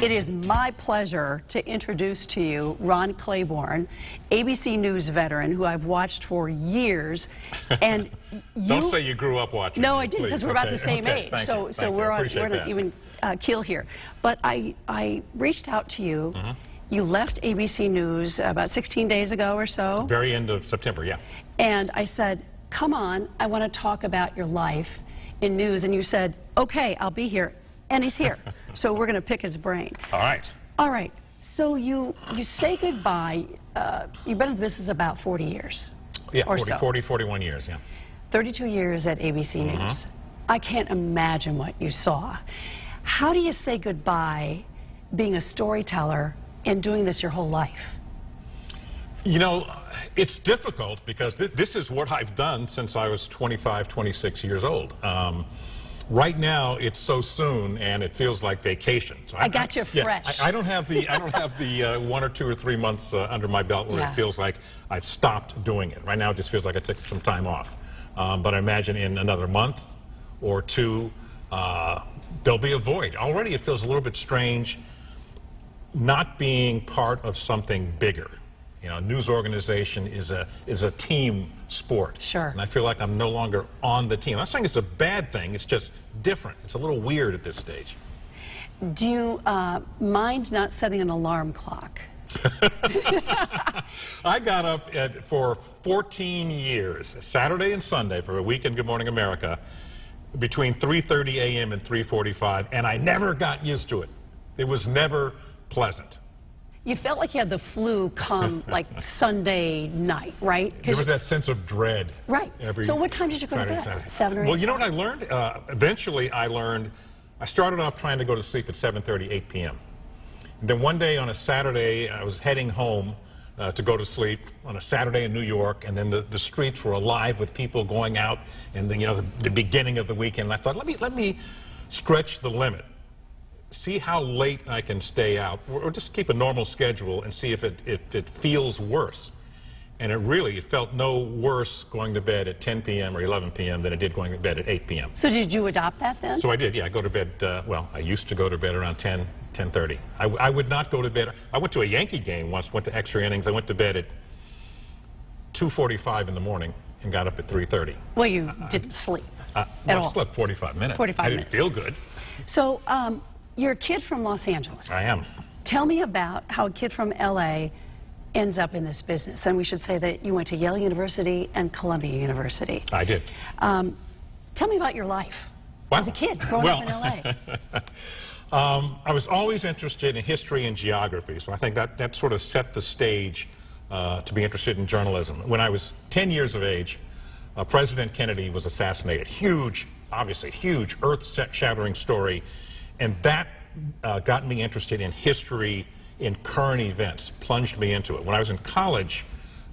It is my pleasure to introduce to you Ron Claiborne, ABC News veteran who I've watched for years. And Don't say you grew up watching. No, I didn't, because we're about the same age. So we're on even keel here. But I reached out to you. You left ABC News about 16 days ago or so. Very end of September, yeah. And I said, come on, I want to talk about your life in news. And you said, okay, I'll be here. And he's here. So we're going to pick his brain. All right. All right. So you say goodbye. You've been in the business about 40 years. Yeah, 41 years, yeah. 32 years at ABC News. I can't imagine what you saw. How do you say goodbye being a storyteller and doing this your whole life? You know, it's difficult because this is what I've done since I was 25, 26 years old. Right now, it's so soon, and it feels like vacation. So I got you fresh. I don't have the 1 or 2 or 3 months under my belt where it feels like I've stopped doing it. Right now, it just feels like I took some time off. But I imagine in another month or two, there'll be a void. Already, it feels a little bit strange not being part of something bigger. You know, a news organization is a team sport. Sure. And I feel like I'm no longer on the team. I'm not saying it's a bad thing. It's just different. It's a little weird at this stage. Do you mind not setting an alarm clock? I got up for 14 years, Saturday and Sunday, for a week in Good Morning America, between 3:30 a.m. and 3:45, and I never got used to it. It was never pleasant. You felt like you had the flu come like Sunday night, right? There was that sense of dread. Right. So what time did you go to bed? 7 or 8? Well, you know what I learned? Eventually I learned, I started off trying to go to sleep at 7:30, 8 p.m. And then one day on a Saturday, I was heading home to go to sleep on a Saturday in New York, and then the streets were alive with people going out, and then, you know, the beginning of the weekend. And I thought, let me stretch the limit. See how late I can stay out, or just keep a normal schedule and see if it feels worse. And it felt no worse going to bed at 10 p.m. or 11 p.m. than it did going to bed at 8 p.m. So did you adopt that then? So I did, yeah. I go to bed, well, I used to go to bed around 10:30. I would not go to bed. I went to a Yankee game once, went to extra innings. I went to bed at 2:45 in the morning and got up at 3:30. Well, you didn't sleep at all. I slept 45 minutes. 45 minutes. I didn't feel good. So, you're a kid from Los Angeles. I am. Tell me about how a kid from LA ends up in this business. And we should say that you went to Yale University and Columbia University. I did. Tell me about your life as a kid growing up in LA. I was always interested in history and geography, so I think that sort of set the stage to be interested in journalism. When I was 10 years of age, President Kennedy was assassinated. Huge, obviously huge, earth-shattering story. And that got me interested in history, in current events, plunged me into it. When I was in college,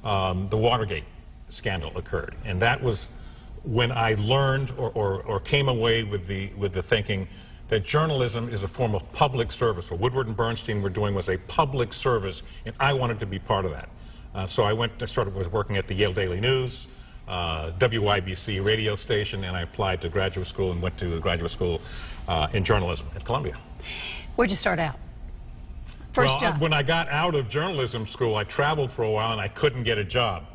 the Watergate scandal occurred. And that was when I learned or came away with the thinking that journalism is a form of public service. What Woodward and Bernstein were doing was a public service, and I wanted to be part of that. So I started working at the Yale Daily News, WYBC radio station, and I applied to graduate school and went to graduate school in journalism at Columbia. Where'd you start out? First job? When I got out of journalism school, I traveled for a while and I couldn't get a job.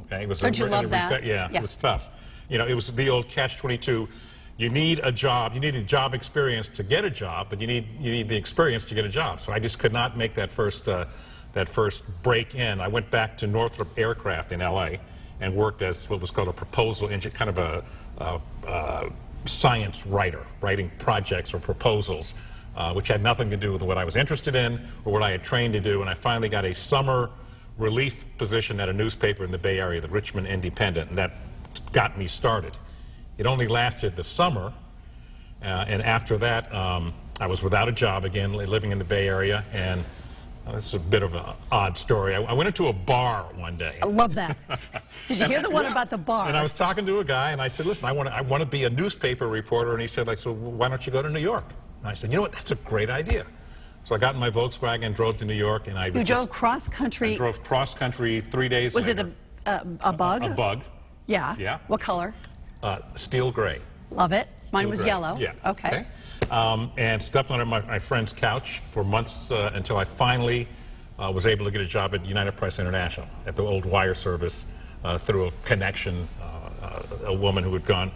Okay, it was Don't you love that? Yeah, it was tough. You know, it was the old catch-22. You need a job. You need a job experience to get a job, but you need the experience to get a job. So I just could not make that first break in. I went back to Northrop Aircraft in L.A. and worked as what was called a proposal engine, kind of a science writer, writing projects or proposals, which had nothing to do with what I was interested in or what I had trained to do. And I finally got a summer relief position at a newspaper in the Bay Area, the Richmond Independent, and that got me started. It only lasted the summer, and after that, I was without a job again, living in the Bay Area, and this is a bit of an odd story. I went into a bar one day. I love that. Did you hear the one about the bar? And I was talking to a guy, and I said, listen, I want to be a newspaper reporter. And he said, like, so why don't you go to New York? And I said, you know what, that's a great idea. So I got in my Volkswagen and drove to New York. And you drove cross-country? I drove cross-country 3 days. Was it a bug? A bug. Yeah. Yeah. What color? Steel gray. Love it. Mine Still was gray. yellow. Yeah. Okay. And slept under my friend's couch for months until I finally was able to get a job at United Press International at the old wire service through a connection, a woman who had gone,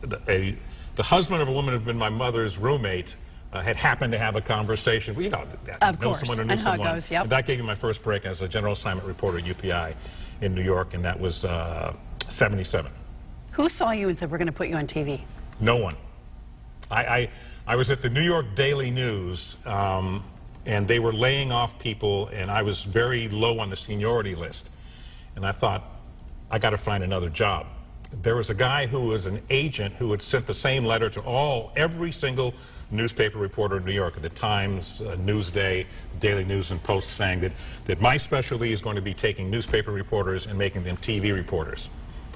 the husband of a woman who had been my mother's roommate had happened to have a conversation. Well, you know, Of know course. someone who knew And how it someone. goes, yep. And that gave me my first break as a general assignment reporter at UPI in New York, and that was 77. Who saw you and said, we're going to put you on TV? No one. I was at the New York Daily News, and they were laying off people, and I was very low on the seniority list. And I thought, I got to find another job. There was a guy who was an agent who had sent the same letter to every single newspaper reporter in New York, the Times, Newsday, Daily News, and Post, saying that my specialty is going to be taking newspaper reporters and making them TV reporters.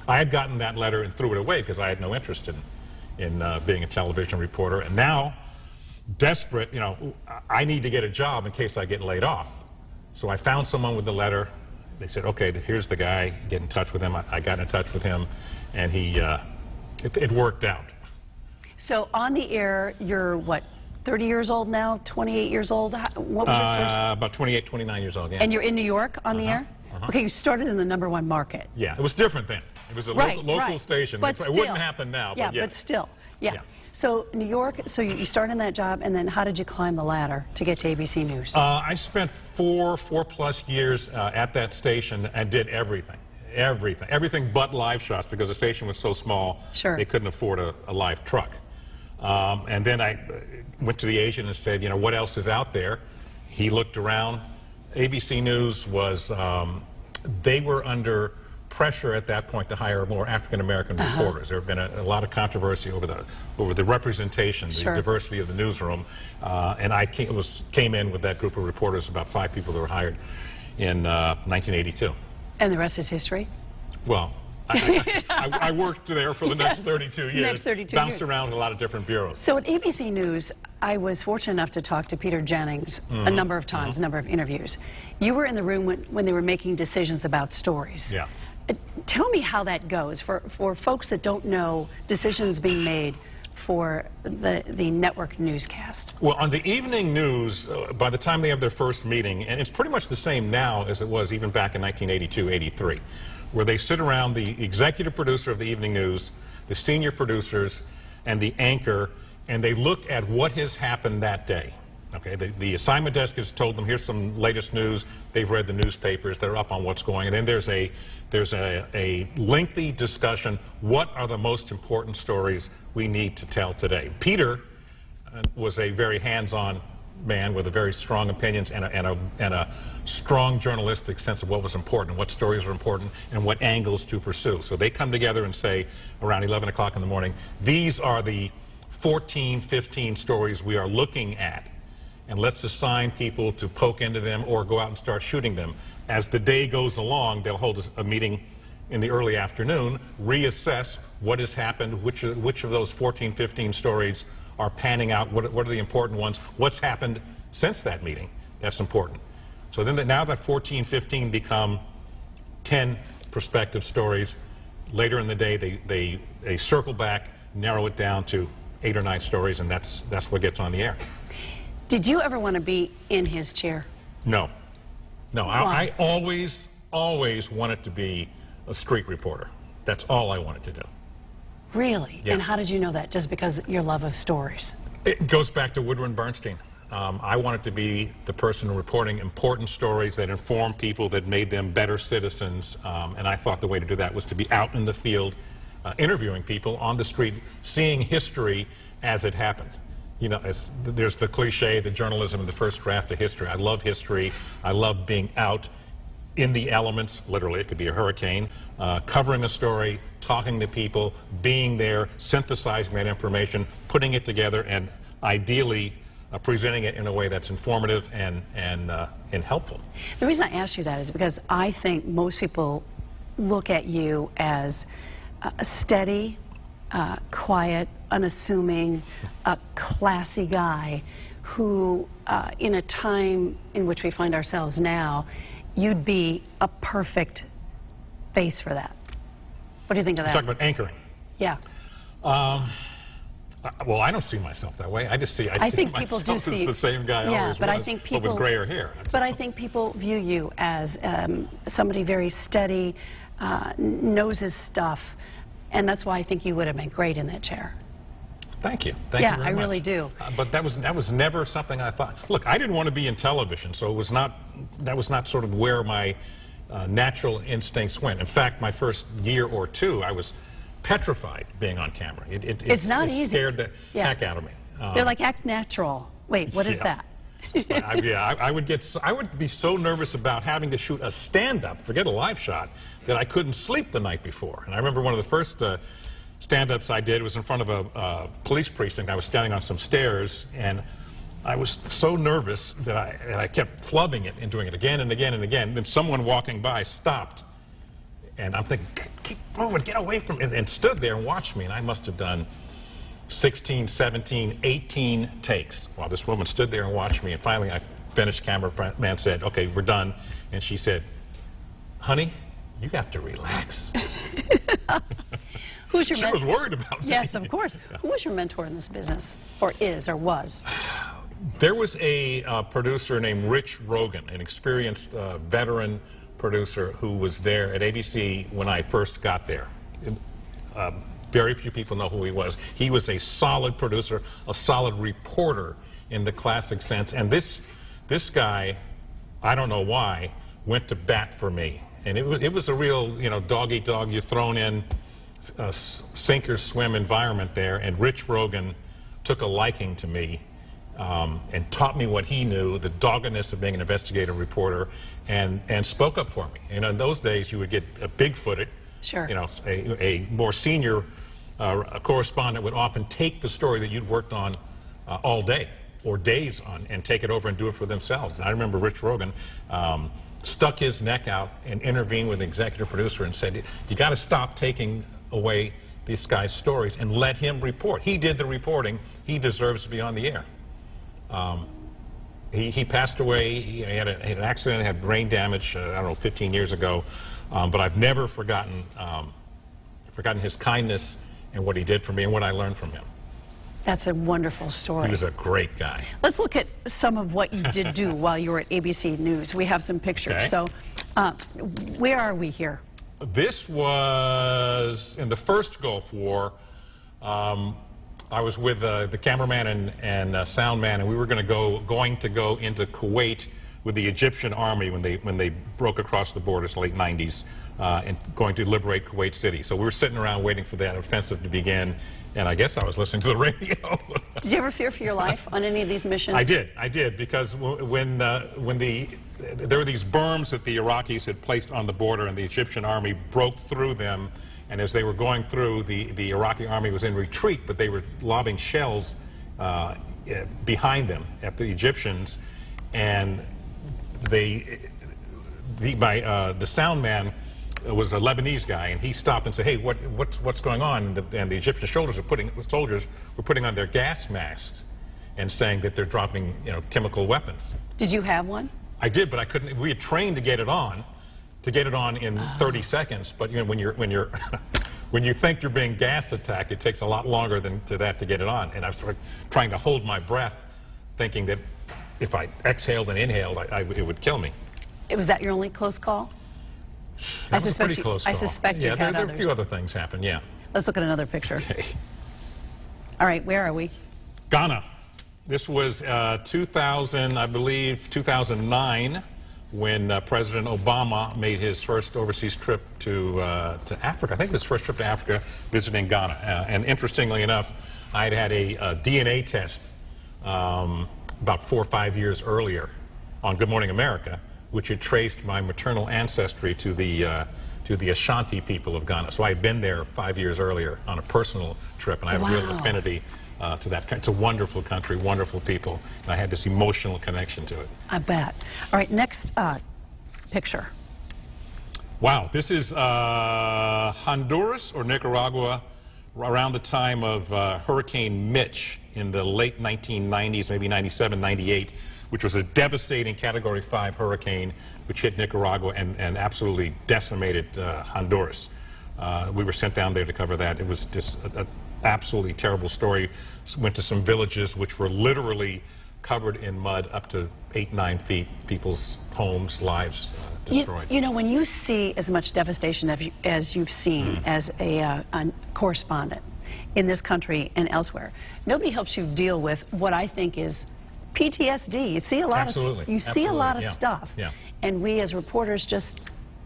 I had gotten that letter and threw it away because I had no interest in being a television reporter. And now, desperate, you know, I need to get a job in case I get laid off. So I found someone with the letter. They said, okay, here's the guy, get in touch with him. I got in touch with him, and it worked out. So on the air, you're what, 30 years old now, 28 years old? What was your first? About 28, 29 years old, yeah. And you're in New York on the air? Okay, you started in the #1 market. Yeah, it was different then. It was a local station. But it wouldn't happen now. Yeah, but yeah. but still. Yeah. So New York, so you started in that job, and then how did you climb the ladder to get to ABC News? I spent four plus years at that station and did everything but live shots, because the station was so small. Sure. They couldn't afford a live truck. And then I went to the agent and said, you know, what else is out there? He looked around. ABC News was, they were under pressure at that point to hire more African-American reporters. There had been a lot of controversy over the representation, the diversity of the newsroom, and I came in with that group of reporters, about 5 people that were hired in 1982. And the rest is history? Well, I worked there for the next 32 years. Next 32 bounced years. around in a lot of different bureaus. So at ABC News, I was fortunate enough to talk to Peter Jennings a number of times, a number of interviews. You were in the room when they were making decisions about stories. Yeah. Tell me how that goes for folks that don't know decisions being made for the network newscast. Well, on the evening news, by the time they have their first meeting, and it's pretty much the same now as it was even back in 1982, 83, where they sit around the executive producer of the evening news, the senior producers, and the anchor, and they look at what has happened that day. Okay, the assignment desk has told them, here's some latest news. They've read the newspapers. They're up on what's going on. And then there's a lengthy discussion. What are the most important stories we need to tell today? Peter was a very hands-on man with a very strong opinions and a strong journalistic sense of what was important, what stories were important, and what angles to pursue. So they come together and say, around 11 o'clock in the morning, these are the 14, 15 stories we are looking at, and let's assign people to poke into them or go out and start shooting them. As the day goes along, they'll hold a meeting in the early afternoon, reassess what has happened, which of those 14, 15 stories are panning out, what are the important ones, what's happened since that meeting. That's important. So then now that 14, 15 become 10 prospective stories. Later in the day, they circle back, narrow it down to 8 or 9 stories, and that's what gets on the air. Did you ever want to be in his chair? No. No, I always wanted to be a street reporter. That's all I wanted to do. Really? Yeah. And how did you know that? Just because your love of stories? It goes back to Woodward and Bernstein. I wanted to be the person reporting important stories that inform people, that made them better citizens, and I thought the way to do that was to be out in the field, interviewing people on the street, seeing history as it happened. You know, there's the cliche, the journalism in the first draft of history. I love history. I love being out in the elements, literally, it could be a hurricane, covering a story, talking to people, being there, synthesizing that information, putting it together, and ideally presenting it in a way that's informative and helpful. The reason I ask you that is because I think most people look at you as a steady, quiet, unassuming, classy guy who, in a time in which we find ourselves now, you'd be a perfect face for that. What do you think of that? Talk about anchoring. Yeah. Well, I don't see myself that way. I see think people myself do as see the same guy I always but was, I think people, but with grayer hair. But I think people view you as somebody very steady, knows his stuff, and that's why I think you would have been great in that chair. Thank you. Thank you very much. I really do. But that was never something I thought. Look, I didn't want to be in television, so it was not. That was not sort of where my natural instincts went. In fact, my first year or two, I was petrified being on camera. It's not easy. It scared the heck out of me. They're like, act natural. Wait, what is that? I would be so nervous about having to shoot a stand-up, forget a live shot, that I couldn't sleep the night before. And I remember one of the first stand-ups I did was in front of a police precinct. I was standing on some stairs, and I was so nervous that I kept flubbing it and doing it again and again and again. Then someone walking by stopped, and I'm thinking, keep moving, get away from it, and stood there and watched me. And I must have done 16, 17, 18 takes while this woman stood there and watched me. And finally, I finished. Cameraman said, "Okay, we're done." And she said, "Honey, you have to relax." Who's your She was worried about me. Yes, of course. Who was your mentor in this business, or is, or was? There was a producer named Rich Rogan, an experienced veteran producer who was there at ABC when I first got there. Very few people know who he was. He was a solid producer, a solid reporter in the classic sense. And this guy, I don't know why, went to bat for me. And it was a real, dog eat dog. You're thrown in a sink or swim environment there. And Rich Rogan took a liking to me and taught me what he knew, the doggedness of being an investigative reporter, and spoke up for me. In those days, you would get a big-footed. Sure. A more senior correspondent would often take the story that you'd worked on all day or days on and take it over and do it for themselves. And I remember Rich Rogan stuck his neck out and intervened with the executive producer and said, "You got to stop taking away this guy's stories and let him report. He did the reporting. He deserves to be on the air." He passed away. He had an accident, had brain damage, I don't know, 15 years ago. But I've never forgotten his kindness and what he did for me and what I learned from him. That's a wonderful story. He was a great guy. Let's look at some of what you did do while you were at ABC News. We have some pictures. Okay. So where are we here? This was in the first Gulf War. I was with the cameraman and sound man, and we were going to go into Kuwait with the Egyptian army when they broke across the borders in the late 90s and going to liberate Kuwait City. So we were sitting around waiting for that offensive to begin, and I guess I was listening to the radio. Did you ever fear for your life on any of these missions? I did, because when there were these berms that the Iraqis had placed on the border, and the Egyptian army broke through them, and as they were going through, the Iraqi army was in retreat, but they were lobbing shells behind them at the Egyptians, and the sound man was a Lebanese guy, and he stopped and said, "Hey, what's going on?" And the Egyptian soldiers were putting on their gas masks and saying that they're dropping chemical weapons. Did you have one? I did, but I couldn't. We had trained to get it on in 30 seconds. But when you think you're being gas attacked, it takes a lot longer than that to get it on. And I was trying to hold my breath, thinking that if I exhaled and inhaled, it would kill me. Was that your only close call? That was a pretty close call. I suspect you had there others. a few other things happen, yeah. Let's look at another picture. Okay. All right, where are we? Ghana. This was 2000, I believe, 2009, when President Obama made his first overseas trip to Africa. I think his first trip to Africa, visiting Ghana. And interestingly enough, I had had a DNA test about 4 or 5 years earlier on Good Morning America, which had traced my maternal ancestry to the Ashanti people of Ghana. So I had been there 5 years earlier on a personal trip, and I have a real affinity to that country. It's a wonderful country, wonderful people, and I had this emotional connection to it. I bet. All right, next picture. Wow, this is Honduras or Nicaragua around the time of Hurricane Mitch in the late 1990s, maybe 97, 98, which was a devastating Category 5 hurricane which hit Nicaragua and absolutely decimated Honduras. We were sent down there to cover that. It was just absolutely terrible story. Went to some villages which were literally covered in mud up to 8, 9 feet. People's homes, lives destroyed. You know, when you see as much devastation as you've seen as a correspondent in this country and elsewhere, nobody helps you deal with what I think is PTSD. You see a lot Absolutely. a lot of stuff, and we as reporters just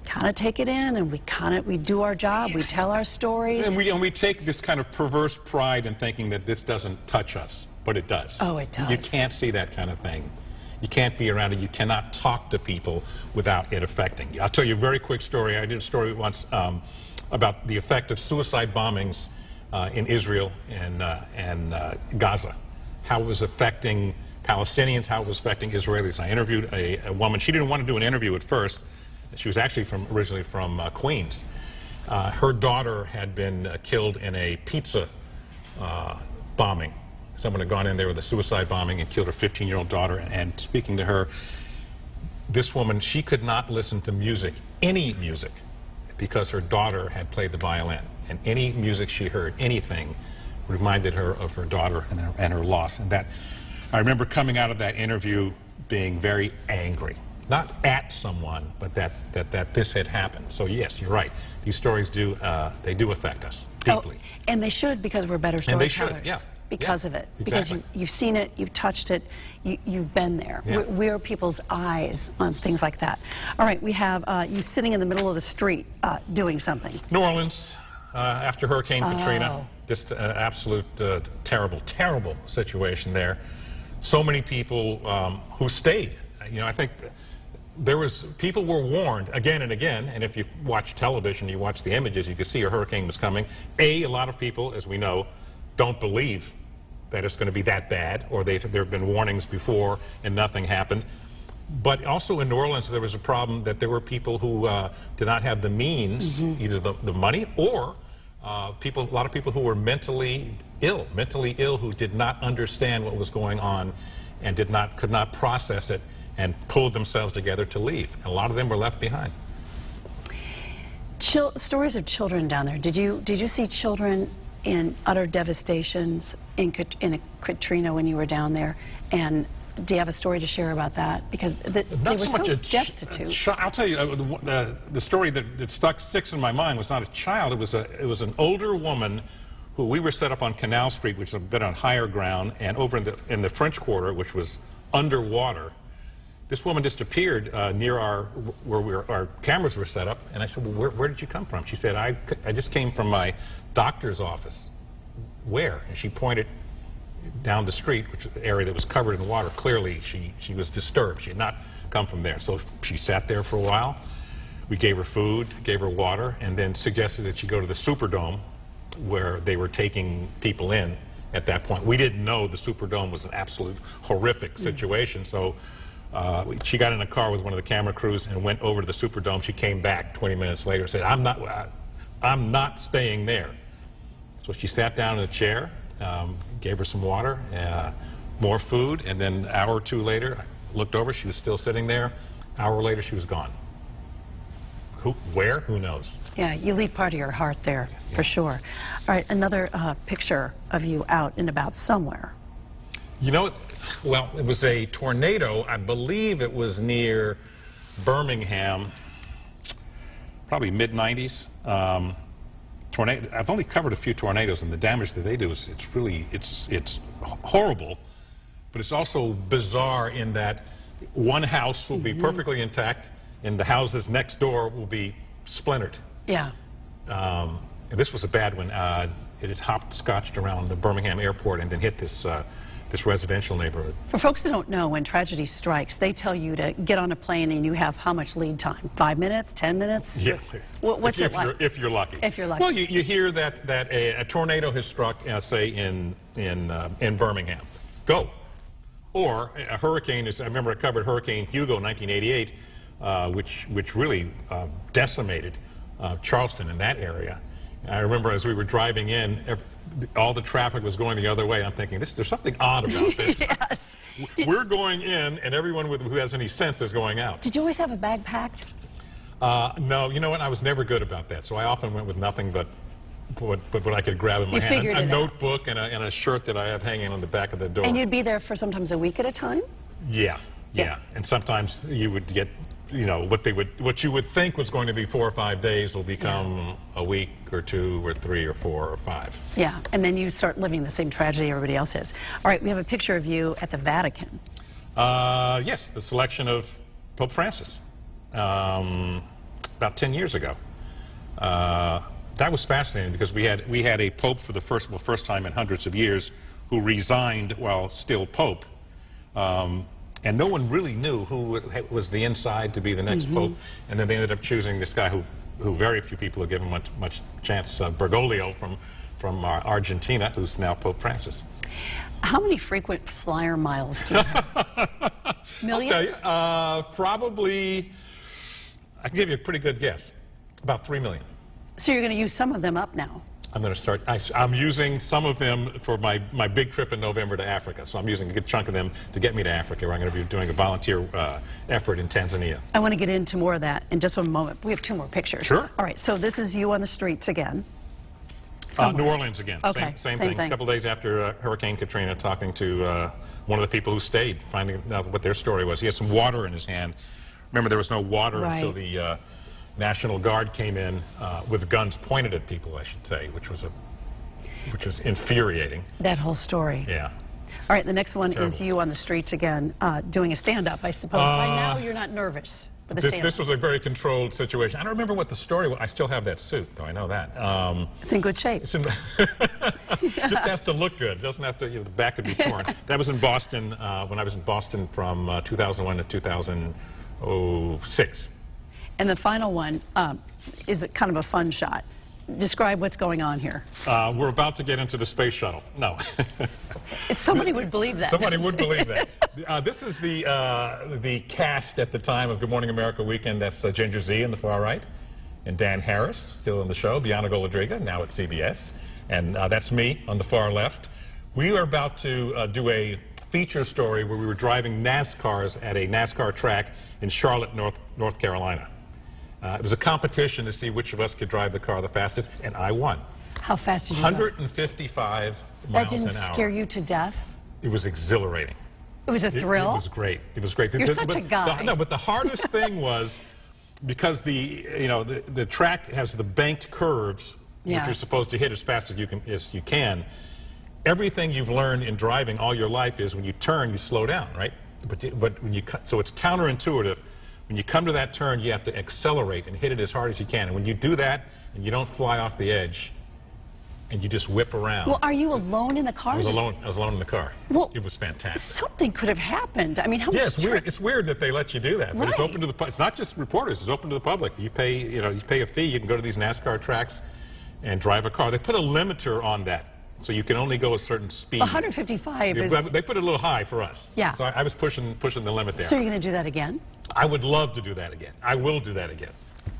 kind of take it in, and we do our job. We tell our stories, and we take this kind of perverse pride in thinking that this doesn't touch us, but it does. Oh, it does. You can't see that kind of thing. You can't be around it. You cannot talk to people without it affecting you. I'll tell you a very quick story. I did a story once about the effect of suicide bombings in Israel and Gaza, how it was affecting Palestinians, how it was affecting Israelis. I interviewed a woman. She didn't want to do an interview at first. She was actually originally from Queens. Her daughter had been killed in a pizza bombing. Someone had gone in there with a suicide bombing and killed her 15-year-old daughter. And speaking to her, this woman, she could not listen to music, any music, because her daughter had played the violin. And any music she heard, anything, reminded her of her daughter and her loss. And that, I remember coming out of that interview being very angry. Not at someone, but that this had happened. So yes, you're right. These stories do affect us deeply. Oh, and they should, because we're better storytellers. And they should, because of it. Exactly. Because you've seen it, you've touched it, you've been there. Yeah. We're people's eyes on things like that. All right, we have you sitting in the middle of the street doing something. New Orleans, after Hurricane Katrina, just an absolute terrible, terrible situation there. So many people who stayed. You know, I think people were warned again and again, and if you watch television, you watch the images, you could see a hurricane was coming. A lot of people, as we know, don't believe that it's going to be that bad, or there have been warnings before and nothing happened. But also in New Orleans, there was a problem that there were people who did not have the means, either the money or a lot of people who were mentally ill, who did not understand what was going on and could not process it and pulled themselves together to leave. And a lot of them were left behind. Stories of children down there. Did you see children in utter devastations in Katrina when you were down there? And do you have a story to share about that? Because they were so destitute. I'll tell you, the story that sticks in my mind was not a child. It was an older woman who we were set up on Canal Street, which is a bit on higher ground, and over in the French Quarter, which was underwater. This woman just appeared near where our cameras were set up, and I said, well, where did you come from? She said, I just came from my doctor's office. Where? And she pointed down the street, which is the area that was covered in water. Clearly, she was disturbed. She had not come from there. So she sat there for a while. We gave her food, gave her water, and then suggested that she go to the Superdome, where they were taking people in at that point. We didn't know the Superdome was an absolute horrific situation, so she got in a car with one of the camera crews and went over to the Superdome. She came back 20 minutes later and said, I'm not staying there. So she sat down in a chair, gave her some water, more food, and then an hour or two later, I looked over, she was still sitting there. An hour later, she was gone. Where? Who knows? Yeah, you leave part of your heart there, for sure. All right, another picture of you out and about somewhere. You know, well, it was a tornado. I believe it was near Birmingham, probably mid-90s. Tornado. I've only covered a few tornadoes, and the damage that they do is it's horrible, but it's also bizarre in that one house will be perfectly intact, and the houses next door will be splintered. Yeah. And this was a bad one. It had hopscotched around the Birmingham airport and then hit this residential neighborhood. For folks that don't know, when tragedy strikes, they tell you to get on a plane and you have how much lead time? 5 minutes? 10 minutes? Yeah. What's it like? If you're lucky. If you're lucky. Well, you hear that a tornado has struck, say, in Birmingham. Go. Or a hurricane I remember I covered Hurricane Hugo in 1988, which really decimated Charleston in that area. I remember as we were driving in, all the traffic was going the other way. I'm thinking, there's something odd about this. Yes. We're going in, and everyone who has any sense is going out. Did you always have a bag packed? No, you know what? I was never good about that, so I often went with nothing but what I could grab in my You hand. figured A it out. notebook and a shirt that I have hanging on the back of the door. And you'd be there for sometimes a week at a time? Yeah. And sometimes you would get, you know, what you would think was going to be 4 or 5 days will become a week or 2 or 3 or 4 or 5. Yeah, and then you start living the same tragedy everybody else is. All right, we have a picture of you at the Vatican. Yes, the selection of Pope Francis about 10 years ago. That was fascinating because we had a pope for the first time in hundreds of years who resigned while still pope. And no one really knew who was the inside to be the next pope. And then they ended up choosing this guy who very few people have given much chance, Bergoglio from Argentina, who's now Pope Francis. How many frequent flyer miles do you have? Millions? I'll tell you, probably, I can give you a pretty good guess, about 3 million. So you're going to use some of them up now? I'm going to start, I'm using some of them for my big trip in November to Africa. So I'm using a good chunk of them to get me to Africa, where I'm going to be doing a volunteer effort in Tanzania. I want to get into more of that in just one moment. We have 2 more pictures. Sure. All right, so this is you on the streets again. New Orleans again. Okay, same thing. A couple days after Hurricane Katrina, talking to one of the people who stayed, finding out what their story was. He had some water in his hand. Remember, there was no water until the National Guard came in with guns pointed at people, I should say, which was infuriating. That whole story. Yeah. All right, the next one is you on the streets again, doing a stand-up, I suppose. By now, you're not nervous for the stand-up. This was a very controlled situation. I don't remember what the story was. I still have that suit, though. I know that. It's in good shape. Just has to look good. It doesn't have to, you know, the back could be torn. That was in Boston, when I was in Boston from 2001 to 2006. And the final one is kind of a fun shot. Describe what's going on here. We're about to get into the space shuttle. No. If somebody would believe that. Somebody would believe that. This is the cast at the time of Good Morning America Weekend. That's Ginger Z on the far right, and Dan Harris, still in the show, Bianca Golodriga, now at CBS, and that's me on the far left. We are about to do a feature story where we were driving NASCARs at a NASCAR track in Charlotte, North Carolina. It was a competition to see which of us could drive the car the fastest, and I won. How fast did you 155 go? miles an hour. That didn't scare you to death? It was exhilarating. It was a thrill? It was great. It was great. You're such a guy. No, but the hardest thing was because the track has the banked curves, which you're supposed to hit as fast as you can. Everything you've learned in driving all your life is when you turn, you slow down, right? But when you so it's counterintuitive. When you come to that turn, you have to accelerate and hit it as hard as you can. And when you do that, and you don't fly off the edge, and you just whip around. Well, are you alone in the car? I was alone in the car. Well, it was fantastic. Something could have happened. I mean, how much? Yeah, it's weird. It's weird that they let you do that, but it's open to the. It's not just reporters. It's open to the public. You pay, you pay a fee. You can go to these NASCAR tracks and drive a car. They put a limiter on that, so you can only go a certain speed. 155 is. They put it a little high for us. Yeah. So I was pushing the limit there. So you're going to do that again? I would love to do that again. I will do that again.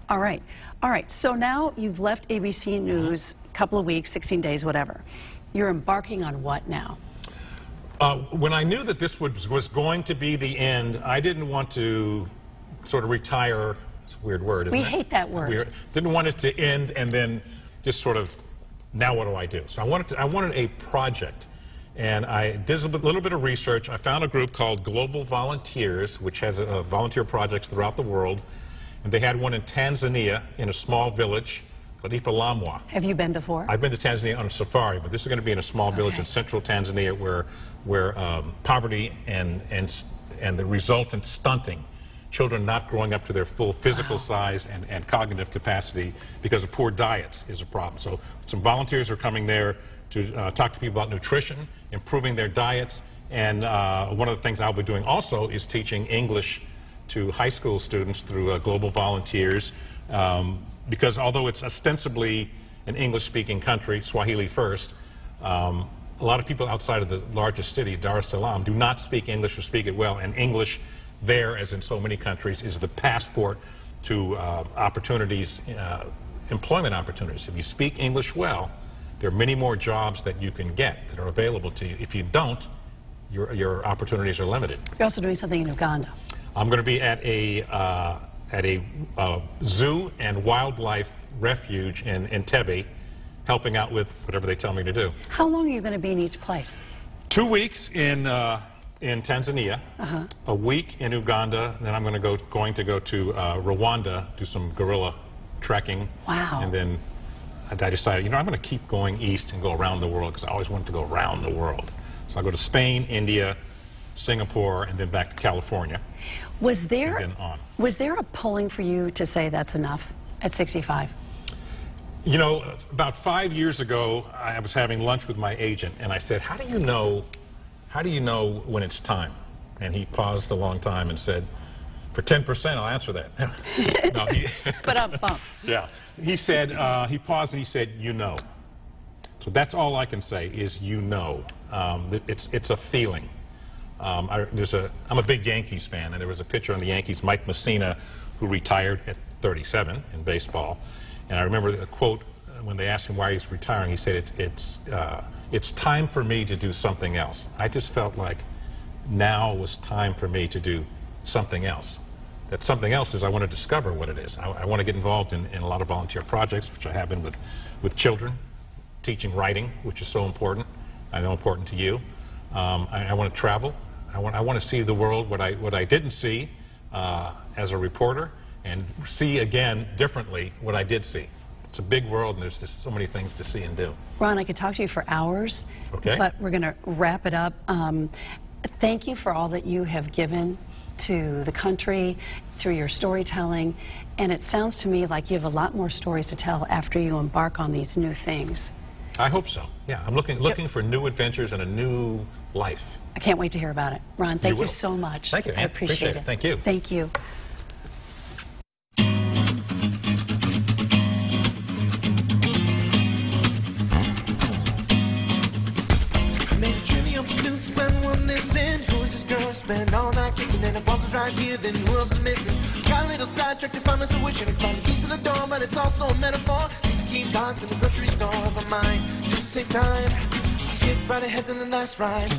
All right. All right. So now you've left ABC News a couple of weeks, 16 days, whatever. You're embarking on what now? When I knew that this was going to be the end, I didn't want to sort of retire. It's a weird word, isn't it? We hate that word. Didn't want it to end and then just sort of, now what do I do? So I wanted a project. And I did a little bit of research. I found a group called Global Volunteers, which has volunteer projects throughout the world. And they had one in Tanzania, in a small village called Ipalamwa. Have you been before? I've been to Tanzania on a safari, but this is going to be in a small village in central Tanzania where poverty and the resultant stunting, children not growing up to their full physical size and cognitive capacity because of poor diets, is a problem. So some volunteers are coming there to talk to people about nutrition, improving their diets, and one of the things I'll be doing also is teaching English to high school students through Global Volunteers, because although it's ostensibly an English-speaking country, Swahili first, a lot of people outside of the largest city, Dar es Salaam, do not speak English or speak it well, and English there, as in so many countries, is the passport to opportunities, employment opportunities. If you speak English well, there are many more jobs that you can get that are available to you. If you don't, your opportunities are limited. You're also doing something in Uganda. I'm going to be at a zoo and wildlife refuge in Entebbe, helping out with whatever they tell me to do. How long are you going to be in each place? 2 weeks in Tanzania, a week in Uganda, then I'm going to go to Rwanda, do some guerrilla trekking. Wow. And then I decided, you know, I'm going to keep going east and go around the world because I always wanted to go around the world. So I go to Spain, India, Singapore, and then back to California. Was there a pulling for you to say that's enough at 65? You know, about 5 years ago, I was having lunch with my agent, and I said, how do you know when it's time? And he paused a long time and said, for 10%, I'll answer that. No, Put up bump. Yeah. He said, he paused and he said, you know. So that's all I can say is you know. It's a feeling. I'm a big Yankees fan, and there was a pitcher on the Yankees, Mike Mussina, who retired at 37 in baseball. And I remember the quote when they asked him why he's retiring. He said, it's time for me to do something else. I just felt like now was time for me to do something else. That something else is I want to discover what it is. I want to get involved in a lot of volunteer projects, which I have been with children, teaching writing, which is so important. I know important to you. I want to travel. I want to see the world, what I didn't see as a reporter, and see again differently what I did see. It's a big world, and there's just so many things to see and do. Ron, I could talk to you for hours, but we're going to wrap it up. Thank you for all that you have given to the country through your storytelling, and it sounds to me like you have a lot more stories to tell after you embark on these new things. I hope so. Yeah, I'm looking for new adventures and a new life. I can't wait to hear about it. Ron, thank you so much. Thank you, Ann. I appreciate it. Thank you. Thank you. Spend all night kissing and the bump is right here, then who else is missing? Got a little sidetracked to find us a wishing to find the keys to the door, but it's also a metaphor. Need to keep locked in the grocery store of my mind. Just to save time, skip right ahead to the last ride.